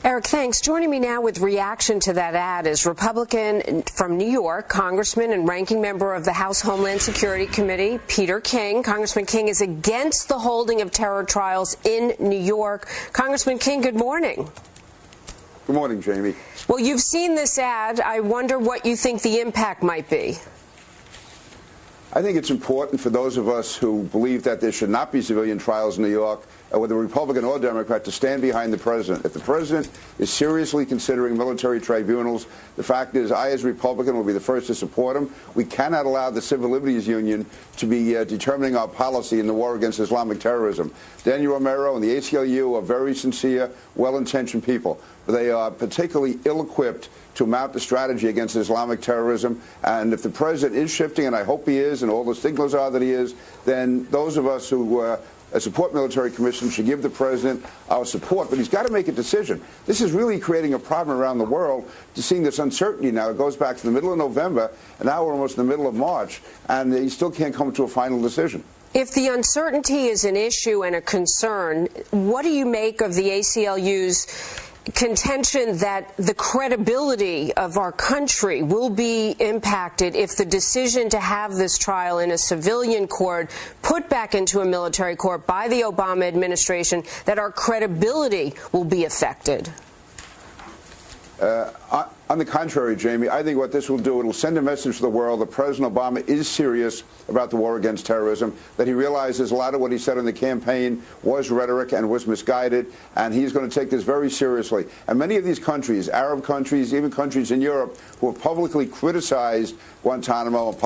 Eric, thanks. Joining me now with reaction to that ad is Republican from New York, Congressman and ranking member of the House Homeland Security Committee, Peter King. Congressman King is against the holding of terror trials in New York. Congressman King, good morning. Good morning, Jamie. Well, you've seen this ad. I wonder what you think the impact might be. I think it's important for those of us who believe that there should not be civilian trials in New York, whether Republican or Democrat, to stand behind the president. If the president is seriously considering military tribunals, the fact is I, as a Republican, will be the first to support him. We cannot allow the Civil Liberties Union to be determining our policy in the war against Islamic terrorism. Daniel Romero and the ACLU are very sincere, well-intentioned people, but they are particularly ill-equipped to mount the strategy against Islamic terrorism. And if the president is shifting, and I hope he is, and all the signals are that he is, then those of us who support military commissions should give the president our support. But he's got to make a decision. This is really creating a problem around the world, to seeing this uncertainty now. It goes back to the middle of November, and now we're almost in the middle of March, and he still can't come to a final decision. If the uncertainty is an issue and a concern, what do you make of the ACLU's contention that the credibility of our country will be impacted if the decision to have this trial in a civilian court put back into a military court by the Obama administration, that our credibility will be affected? On the contrary, Jamie, I think what this will do, it will send a message to the world that President Obama is serious about the war against terrorism, that he realizes a lot of what he said in the campaign was rhetoric and was misguided, and he's going to take this very seriously. And many of these countries, Arab countries, even countries in Europe, who have publicly criticized Guantanamo and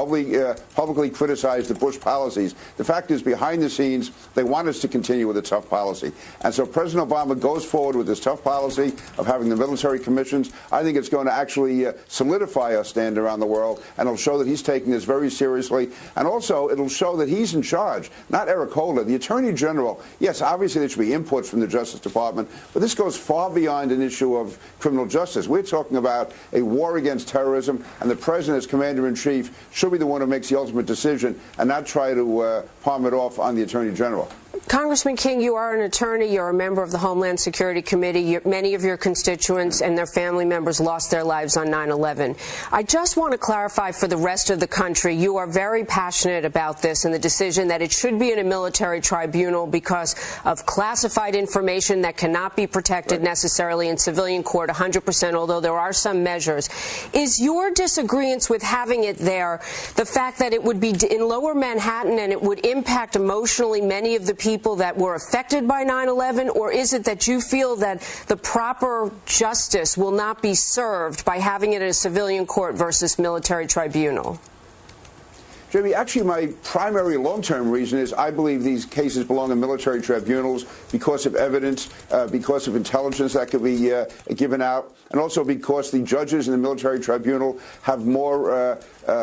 publicly criticized the Bush policies, the fact is, behind the scenes, they want us to continue with a tough policy. And so President Obama goes forward with this tough policy of having the military commissions. I think it's going to actually solidify our stand around the world, and it'll show that he's taking this very seriously. And also, it'll show that he's in charge, not Eric Holder. The Attorney General, yes, obviously there should be input from the Justice Department, but this goes far beyond an issue of criminal justice. We're talking about a war against terrorism, and the President, as Commander-in-Chief, should be the one who makes the ultimate decision and not try to palm it off on the Attorney General. Congressman King, you are an attorney. You're a member of the Homeland Security Committee. Many of your constituents and their family members lost their lives on 9/11. I just want to clarify for the rest of the country, you are very passionate about this and the decision that it should be in a military tribunal because of classified information that cannot be protected necessarily in civilian court 100%, although there are some measures. Is your disagreement with having it there the fact that it would be in Lower Manhattan and it would impact emotionally many of the people that were affected by 9/11, or is it that you feel that the proper justice will not be served by having it in a civilian court versus military tribunal? Jamie, actually, my primary long-term reason is I believe these cases belong in military tribunals because of evidence, because of intelligence that could be given out, and also because the judges in the military tribunal have more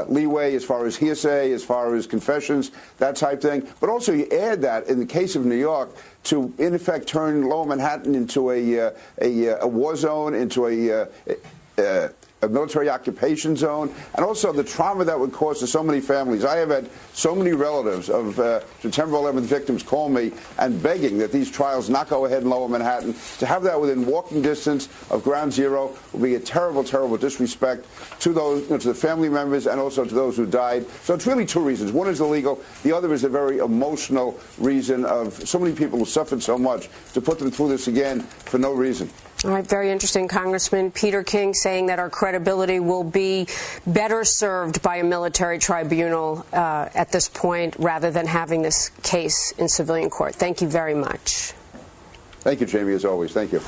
leeway as far as hearsay, as far as confessions, that type thing. But also you add that, in the case of New York, to, in effect, turn Lower Manhattan into a war zone, into a military occupation zone, and also the trauma that would cause to so many families. I have had so many relatives of September 11th victims call me and begging that these trials not go ahead in Lower Manhattan. To have that within walking distance of Ground Zero will be a terrible, terrible disrespect to those, to the family members and also to those who died. So it's really two reasons. One is the legal. The other is a very emotional reason of so many people who suffered so much, to put them through this again for no reason. All right, very interesting. Congressman Peter King saying that our credibility will be better served by a military tribunal at this point rather than having this case in civilian court. Thank you very much. Thank you, Jamie, as always. Thank you.